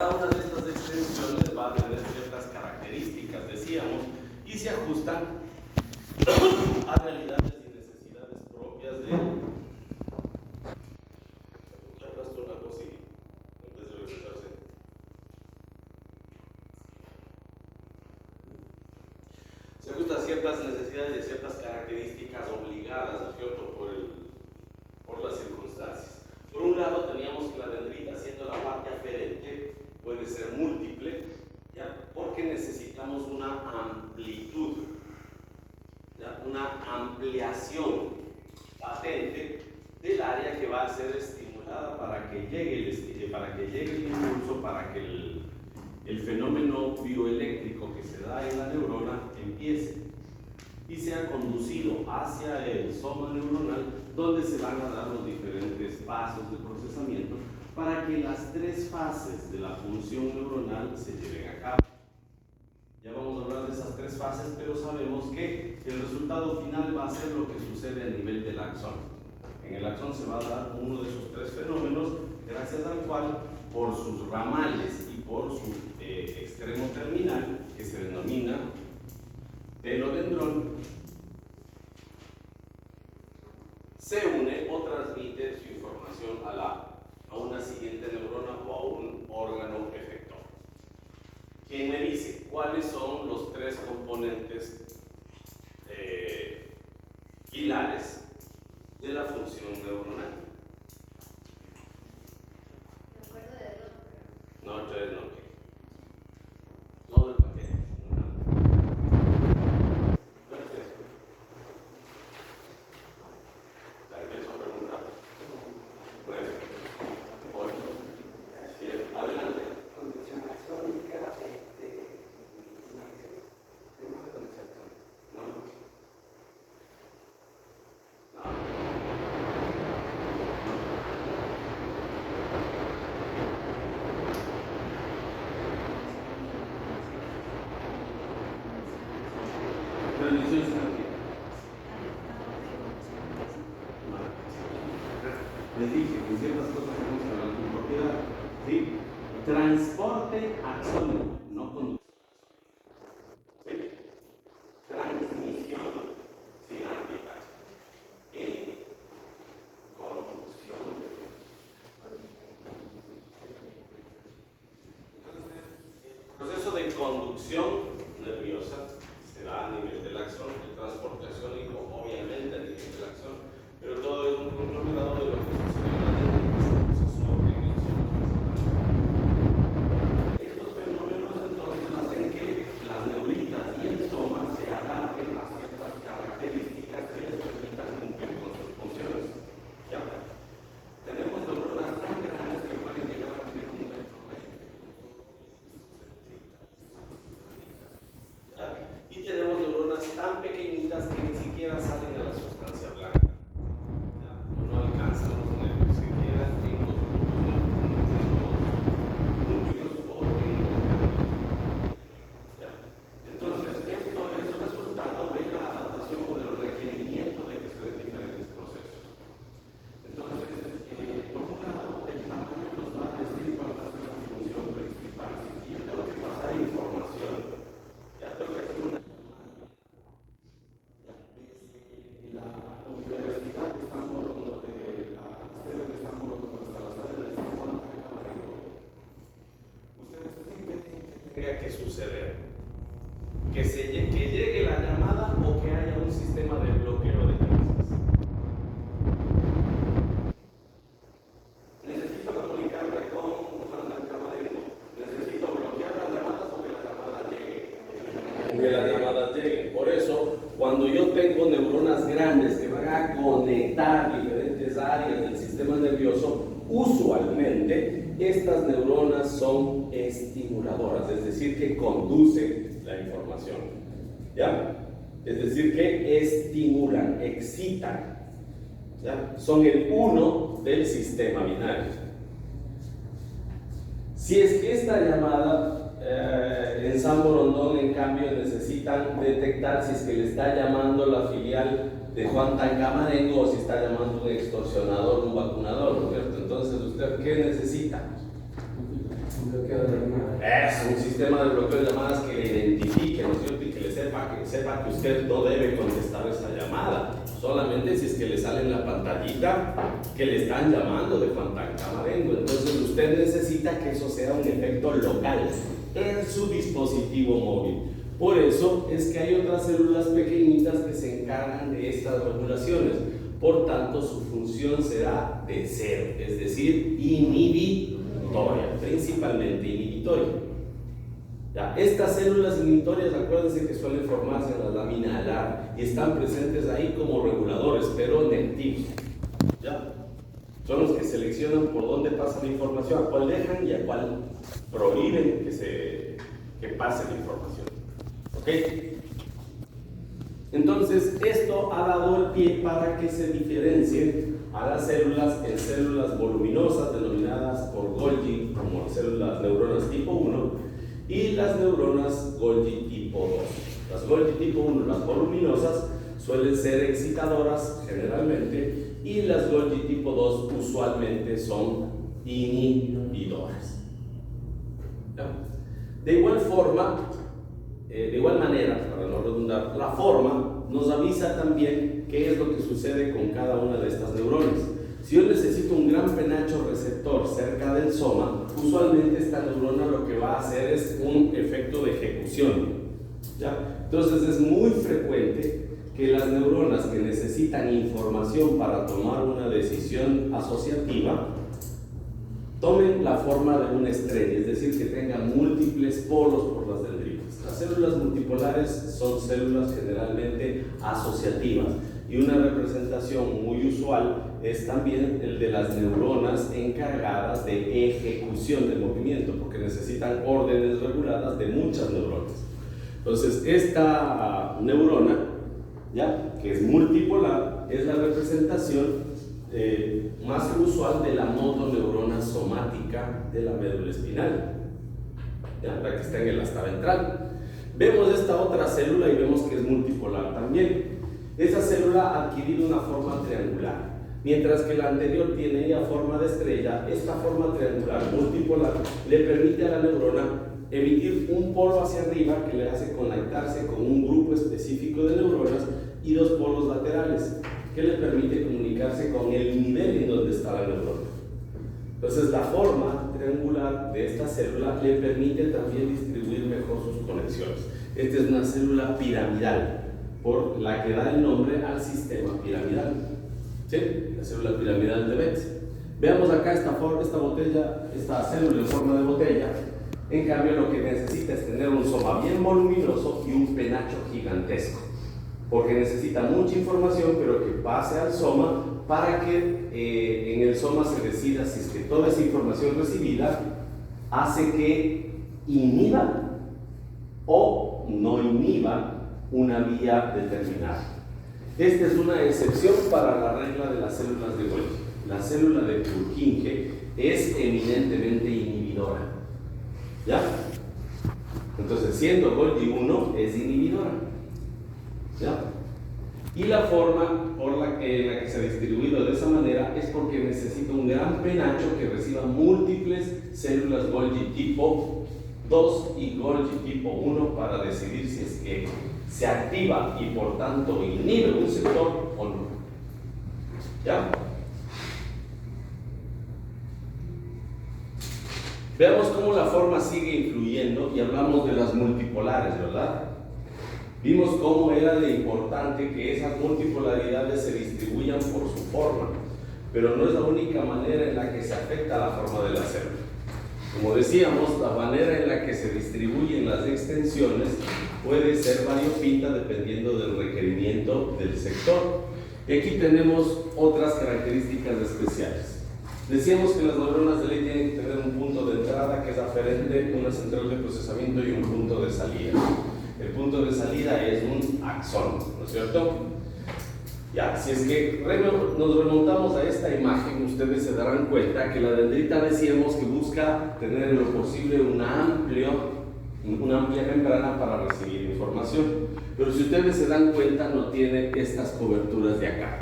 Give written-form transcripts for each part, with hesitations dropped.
Cada una de estas extensiones va a tener ciertas características, decíamos, y se ajustan a realidades y necesidades propias de... Arrastro una cosa y en vez de regresarse. Se ajusta a ciertas necesidades y a ciertas características obligadas, ¿no es cierto?, por las circunstancias. Por un lado teníamos que la dendrita, siendo la parte aferente, puede ser múltiple, ¿ya? Porque necesitamos una amplitud, ¿ya? Una ampliación patente del área que va a ser estimulada para que llegue el impulso, para que el fenómeno bioeléctrico que se da en la neurona empiece y sea conducido hacia el soma neuronal, donde se van a dar los diferentes pasos de procesamiento para que las tres fases de la función neuronal se lleven a cabo. Ya vamos a hablar de esas tres fases, pero sabemos que el resultado final va a ser lo que sucede a nivel del axón. En el axón se va a dar uno de esos tres fenómenos, gracias al cual, por sus ramales y por su extremo terminal, que se denomina telodendrón, se une o transmite su información a una siguiente neurona o a un órgano efector. ¿Quién me dice cuáles son los tres componentes pilares de la función neuronal? No, ustedes no. Todo el paquete. Les dije que ciertas cosas tenemos que hablar con propiedad, ¿sí? Transporte axónico, no conducción. ¿Sí? Transmisión sináptica en conducción. El proceso de conducción nerviosa se da a nivel del axón, el transporte axónico obviamente a nivel del axón, pero todo es un conglomerado de lo que sucede en la neurona, ese proceso que mencionamos. Estos fenómenos entonces hacen que las neuritas y el soma se adapten a ciertas características que les permitan cumplir con sus funciones. ¿Ya? Tenemos neuronas tan grandes que pueden llegar a tener un metro. Y tenemos neuronas tan pequeñitas que ni siquiera salen de la sustancia blanca. No alcanzan los nervios que quedan en los núcleos o en los ganglios. Entonces, esto es el resultado de la adaptación o del requerimiento de que se den diferentes procesos. Entonces, por un lado, el tamaño nos va a decir cuál va a ser la función principal. Y yo tengo que pasar información. Ya tengo que hacer una. La Universidad de San Borondón, la sede de San Borondón, hasta la sede de San Borondón, ustedes tienen que tenga que suceder que llegue la llamada o que haya un sistema de bloqueo de llamadas. Necesito comunicarme con Juan Camarero. Necesito bloquear las llamadas o que la llamada llegue. Que las llamadas lleguen. Por eso, cuando yo tengo neuronas grandes que van a conectar diferentes áreas del sistema nervioso, usualmente estas neuronas son estimuladoras, es decir, que conducen la información. ¿Ya? Es decir, que estimulan, excitan. ¿Ya? Son el uno del sistema binario. Si es que esta llamada en San Borondón, en cambio, necesitan detectar si es que le está llamando la filial de Juan Tancamarengo o si está llamando un extorsionador, un vacunador, ¿no es cierto? Entonces, ¿usted qué necesita? bloqueo de llamadas. Es un sistema de bloqueo de llamadas que le identifique, ¿no es cierto? Y que le sepa que usted no debe contestar esta llamada. Solamente si es que le sale en la pantallita que le están llamando de Juantancamarengo. Entonces usted necesita que eso sea un efecto local en su dispositivo móvil. Por eso es que hay otras células pequeñitas que se encargan de estas regulaciones. Por tanto, su función será de cero, es decir, inhibitoria, principalmente inhibitoria. Ya, estas células inhibitorias, acuérdense que suelen formarse en la lámina alar y están presentes ahí como reguladores, pero negativos. ¿Ya? Son los que seleccionan por dónde pasa la información, a cuál dejan y a cuál prohíben que pase la información. ¿Ok? Entonces, esto ha dado el pie para que se diferencien a las células en células voluminosas, denominadas por Golgi como células neuronas tipo 1, y las neuronas Golgi tipo 2. Las Golgi tipo 1, las voluminosas, suelen ser excitadoras generalmente, y las Golgi tipo 2 usualmente son inhibidoras. ¿Ya? De igual manera, para no redundar, la forma nos avisa también qué es lo que sucede con cada una de estas neuronas. Si yo necesito un gran penacho receptor cerca del soma, usualmente esta neurona lo que va a hacer es un efecto de ejecución. ¿Ya? Entonces es muy frecuente que las neuronas que necesitan información para tomar una decisión asociativa tomen la forma de una estrella, es decir, que tengan múltiples polos por las dendritas. Las células multipolares son células generalmente asociativas, y una representación muy usual es también el de las neuronas encargadas de ejecución del movimiento, porque necesitan órdenes reguladas de muchas neuronas. Entonces, esta neurona, ¿ya?, que es multipolar, es la representación más usual de la motoneurona somática de la médula espinal, ¿ya?, la que está en el asta ventral. Vemos esta otra célula y vemos que es multipolar también. Esa célula ha adquirido una forma triangular, mientras que la anterior tiene ya forma de estrella. Esta forma triangular multipolar le permite a la neurona emitir un polo hacia arriba que le hace conectarse con un grupo específico de neuronas, y dos polos laterales que le permite comunicarse con el nivel en donde está la neurona. Entonces, la forma triangular de esta célula le permite también distribuir mejor sus conexiones. Esta es una célula piramidal, por la que da el nombre al sistema piramidal. ¿Sí? La célula piramidal de Betz. Veamos acá esta célula en forma de botella. En cambio, lo que necesita es tener un soma bien voluminoso y un penacho gigantesco, porque necesita mucha información, pero que pase al soma para que en el soma se decida si es que toda esa información recibida hace que inhiba o no inhiba una vía determinada. Esta es una excepción para la regla de las células de Golgi. La célula de Purkinje es eminentemente inhibidora. ¿Ya? Entonces, siendo Golgi 1, es inhibidora. ¿Ya? Y la forma en la que se ha distribuido de esa manera es porque necesita un gran penacho que reciba múltiples células Golgi tipo 2 y Golgi tipo 1 para decidir si es que se activa y por tanto inhibe un sector o no. ¿Ya? Veamos cómo la forma sigue influyendo, y hablamos de las multipolares, ¿verdad? Vimos cómo era de importante que esas multipolaridades se distribuyan por su forma, pero no es la única manera en la que se afecta la forma de la célula. Como decíamos, la manera en la que se distribuyen las extensiones puede ser variopinta dependiendo del requerimiento del sector. Y aquí tenemos otras características especiales. Decíamos que las neuronas de ley tienen que tener un punto de entrada que es aferente, una central de procesamiento y un punto de salida. El punto de salida es un axón, ¿no es cierto? Ya, si es que nos remontamos a esta imagen, ustedes se darán cuenta que la dendrita, decíamos que busca tener en lo posible una amplia membrana para recibir información. Pero si ustedes se dan cuenta, no tiene estas coberturas de acá,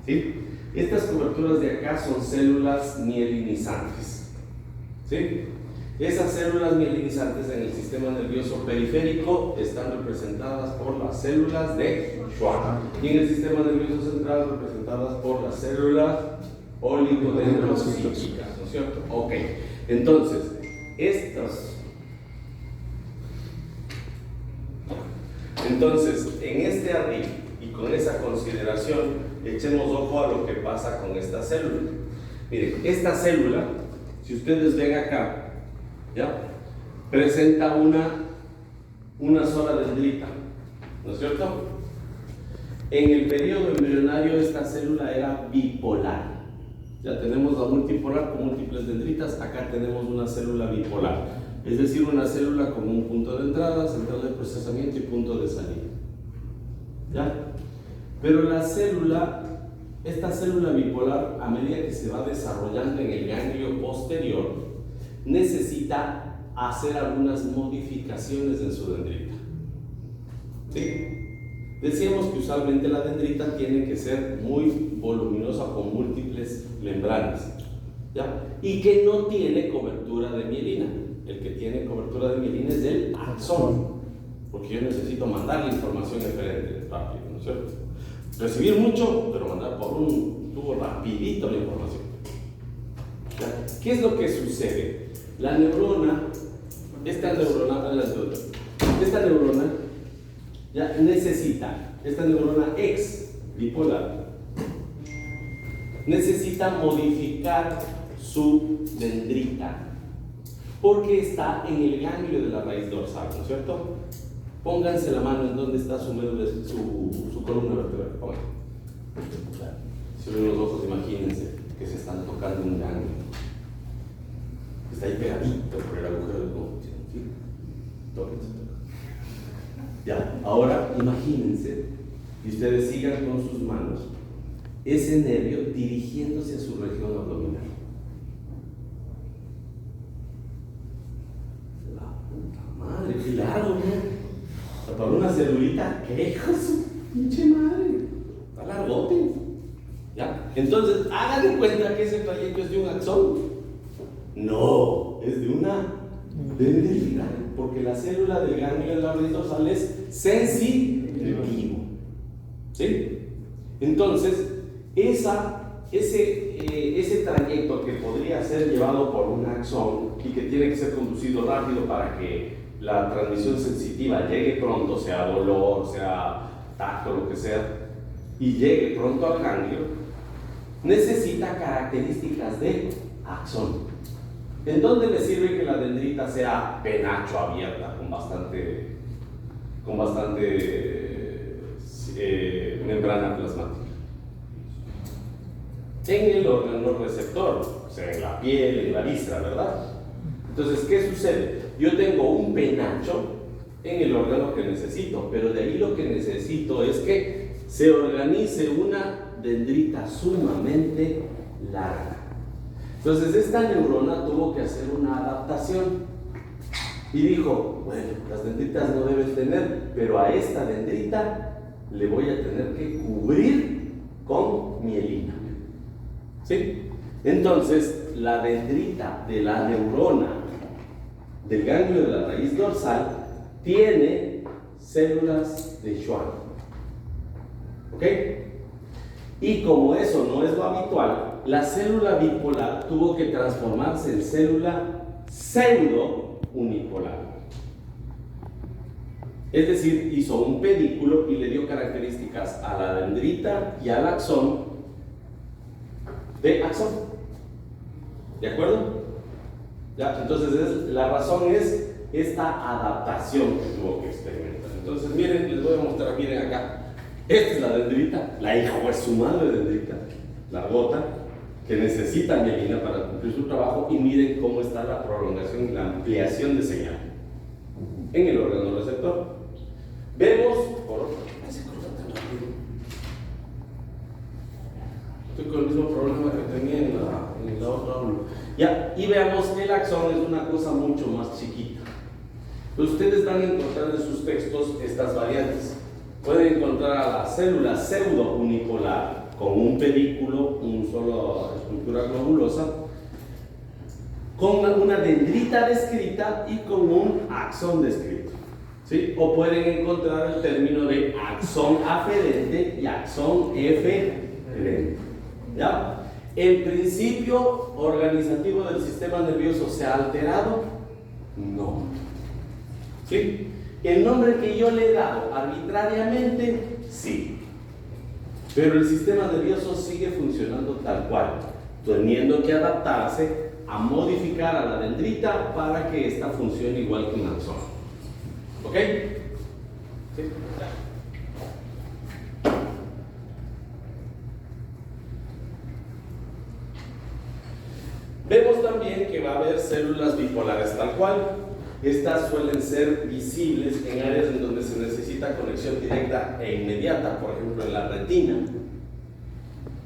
¿sí? Estas coberturas de acá son células mielinizantes, ¿sí? Esas células mielinizantes en el sistema nervioso periférico están representadas por las células de Schwann y en el sistema nervioso central representadas por las células oligodendrocíticas, ¿no es cierto? Ok, entonces, en este arriba y con esa consideración, echemos ojo a lo que pasa con esta célula. Miren, esta célula, si ustedes ven acá, ¿ya? Presenta una sola dendrita, ¿no es cierto? En el periodo embrionario esta célula era bipolar. Ya tenemos la multipolar con múltiples dendritas, acá tenemos una célula bipolar, es decir, una célula con un punto de entrada, central de procesamiento y punto de salida. ¿Ya? Pero esta célula bipolar, a medida que se va desarrollando en el ganglio posterior, necesita hacer algunas modificaciones en su dendrita. ¿Sí? Decíamos que usualmente la dendrita tiene que ser muy voluminosa con múltiples membranas, ¿ya? Y que no tiene cobertura de mielina. El que tiene cobertura de mielina es el axón, porque yo necesito mandar la información eferente rápido, ¿no es cierto? Recibir mucho, pero mandar por un tubo rapidito la información. ¿Ya? ¿Qué es lo que sucede? La neurona, esta neurona ya necesita, esta neurona ex bipolar, necesita modificar su dendrita, porque está en el ganglio de la raíz dorsal, ¿no es cierto? Pónganse la mano en donde está su médula, su columna vertebral. Pónganse. Cierren los ojos, imagínense que se están tocando un ganglio. Está ahí pegadito por el agujero del ojo. ¿Sí? Tóquense. Ya, ahora imagínense y ustedes sigan con sus manos ese nervio dirigiéndose a su región abdominal. La puta madre, qué largo, ¿no? Para una celulita, ¿qué hijo de su pinche madre? Está largote. ¿Ya? Entonces, hagan de cuenta que ese trayecto es de un axón. No, es de una dendrita, porque la célula del ganglio de la raíz dorsal es sensitivo. ¿Sí? Entonces, ese trayecto que podría ser llevado por un axón y que tiene que ser conducido rápido para que la transmisión sensitiva llegue pronto, sea dolor, sea tacto, lo que sea, y llegue pronto al ganglio, necesita características de axón. ¿En dónde me sirve que la dendrita sea penacho abierta con bastante membrana plasmática? En el órgano receptor, o sea, en la piel, en la víscera, ¿verdad? Entonces, ¿qué sucede? Yo tengo un penacho en el órgano que necesito, pero de ahí lo que necesito es que se organice una dendrita sumamente larga. Entonces, esta neurona tuvo que hacer una adaptación y dijo, bueno, las dendritas no deben tener, pero a esta dendrita le voy a tener que cubrir con mielina. ¿Sí? Entonces, la dendrita de la neurona del ganglio de la raíz dorsal tiene células de Schwann. ¿Ok? Y como eso no es lo habitual, la célula bipolar tuvo que transformarse en célula pseudo unipolar. Es decir, hizo un pedículo y le dio características a la dendrita y al axón de axón. ¿De acuerdo? ¿Ya? Entonces la razón es esta adaptación que tuvo que experimentar. Entonces miren, les voy a mostrar, miren acá. Esta es la dendrita, la hijo de su madre dendrita, la gota, que necesita mielina para cumplir su trabajo, y miren cómo está la prolongación, la ampliación de señal en el órgano receptor. Vemos, estoy con el mismo problema que tenía en la otra aula. Ya, y veamos que el axón es una cosa mucho más chiquita. Entonces, ustedes van a encontrar en sus textos estas variantes. Pueden encontrar a la célula pseudo unipolar con un pedículo, una sola estructura globulosa, con una dendrita descrita y con un axón descrito. ¿Sí? O pueden encontrar el término de axón aferente y axón eferente. ¿Ya? ¿El principio organizativo del sistema nervioso se ha alterado? No. ¿Sí? ¿El nombre que yo le he dado arbitrariamente? Sí. Pero el sistema nervioso sigue funcionando tal cual, teniendo que adaptarse a modificar a la dendrita para que ésta funcione igual que un axón. ¿Ok? ¿Sí? Vemos también que va a haber células bipolares tal cual. Estas suelen ser visibles en áreas en donde se necesita conexión directa e inmediata, por ejemplo en la retina.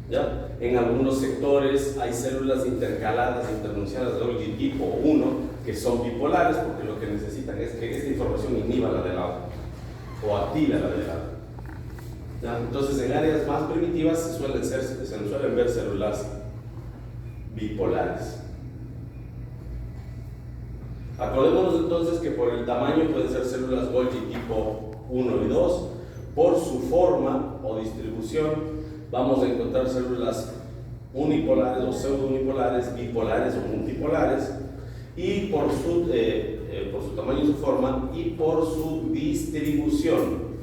¿Ya? En algunos sectores hay células intercaladas internunciadas de Golgi tipo 1 que son bipolares porque lo que necesitan es que esta información inhiba la de lado o active la de lado. ¿Ya? Entonces en áreas más primitivas se suelen ver células bipolares. Acordémonos entonces que por el tamaño pueden ser células Golgi tipo 1 y 2. Por su forma o distribución vamos a encontrar células unipolares o pseudounipolares, bipolares o multipolares, y por su tamaño y su forma y por su distribución.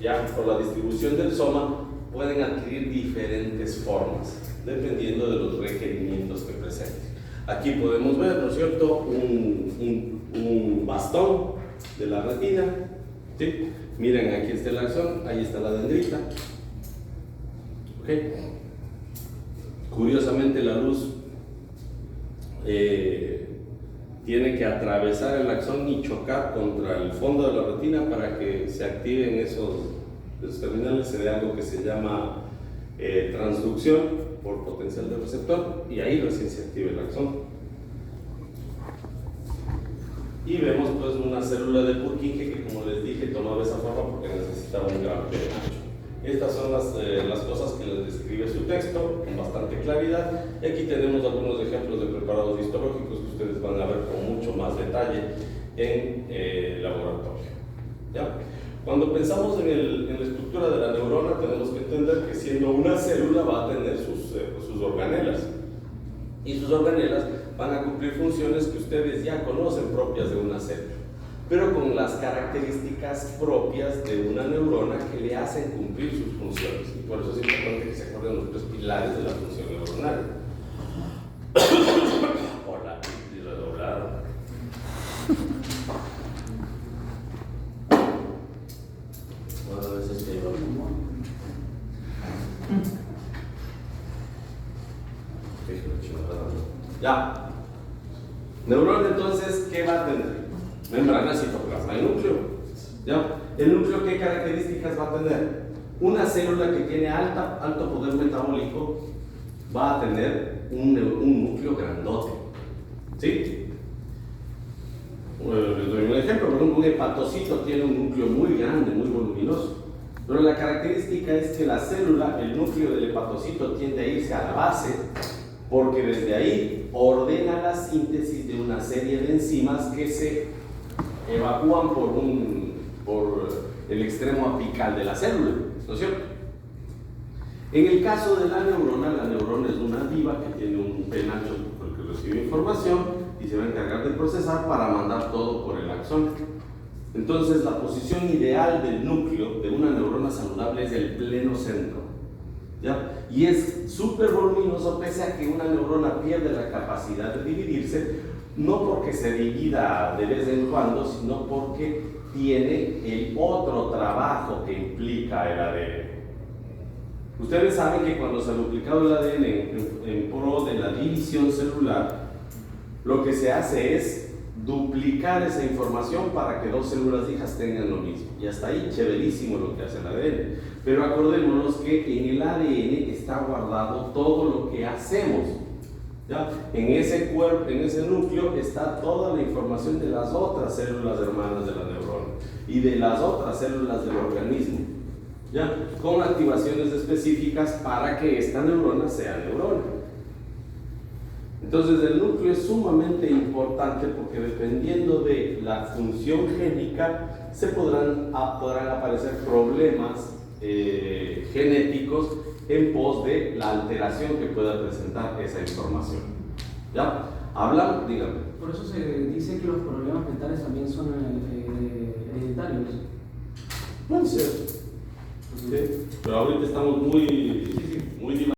Ya, por la distribución del soma pueden adquirir diferentes formas dependiendo de los requerimientos que presenten. Aquí podemos ver, ¿no es cierto?, un bastón de la retina. ¿Sí? Miren, aquí está el axón, ahí está la dendrita. ¿Ok? Curiosamente la luz tiene que atravesar el axón y chocar contra el fondo de la retina para que se activen esos terminales. Se ve algo que se llama transducción por potencial del receptor, y ahí recién se activa el axón. Y vemos pues una célula de Purkinje que, como les dije, tomaba esa forma porque necesitaba un gran penacho. Estas son las cosas que les describe su texto con bastante claridad, y aquí tenemos algunos ejemplos de preparados histológicos que ustedes van a ver con mucho más detalle en el laboratorio. ¿Ya? Cuando pensamos en la estructura de la neurona, tenemos que entender que siendo una célula va a tener sus organelas, y sus organelas van a cumplir funciones que ustedes ya conocen propias de una célula, pero con las características propias de una neurona que le hacen cumplir sus funciones, y por eso es importante que se acuerden los tres pilares de la función neuronal. Hola, y redoblar. A veces que ya. Neurona, entonces, ¿qué va a tener? Membrana, citoplasma y núcleo. ¿Ya? ¿El núcleo qué características va a tener? Una célula que tiene alto poder metabólico va a tener un núcleo grandote. ¿Sí? Les doy un ejemplo. Por ejemplo, un hepatocito tiene un núcleo muy grande, muy voluminoso. Pero la característica es que la célula, el núcleo del hepatocito, tiende a irse a la base, porque desde ahí ordena la síntesis de una serie de enzimas que se evacúan por el extremo apical de la célula, ¿no es cierto? En el caso de la neurona es una viva que tiene un penacho por el que recibe información y se va a encargar de procesar para mandar todo por el axón. Entonces, la posición ideal del núcleo de una neurona saludable es el pleno centro, ¿ya? Y es súper voluminoso, pese a que una neurona pierde la capacidad de dividirse, no porque se divida de vez en cuando, sino porque tiene el otro trabajo que implica el ADN. Ustedes saben que cuando se ha duplicado el ADN en pro de la división celular, lo que se hace es duplicar esa información para que dos células hijas tengan lo mismo. Y hasta ahí, chéverísimo lo que hace el ADN. Pero acordémonos que en el ADN está guardado todo lo que hacemos. ¿Ya? En ese cuerpo, en ese núcleo, está toda la información de las otras células hermanas de la neurona y de las otras células del organismo, ¿ya? Con activaciones específicas para que esta neurona sea neurona. Entonces el núcleo es sumamente importante porque dependiendo de la función génica se podrán aparecer problemas genéticos en pos de la alteración que pueda presentar esa información. ¿Ya? Hablamos, dígame. Por eso se dice que los problemas mentales también son hereditarios. Puede ser. Sí. Pero ahorita estamos muy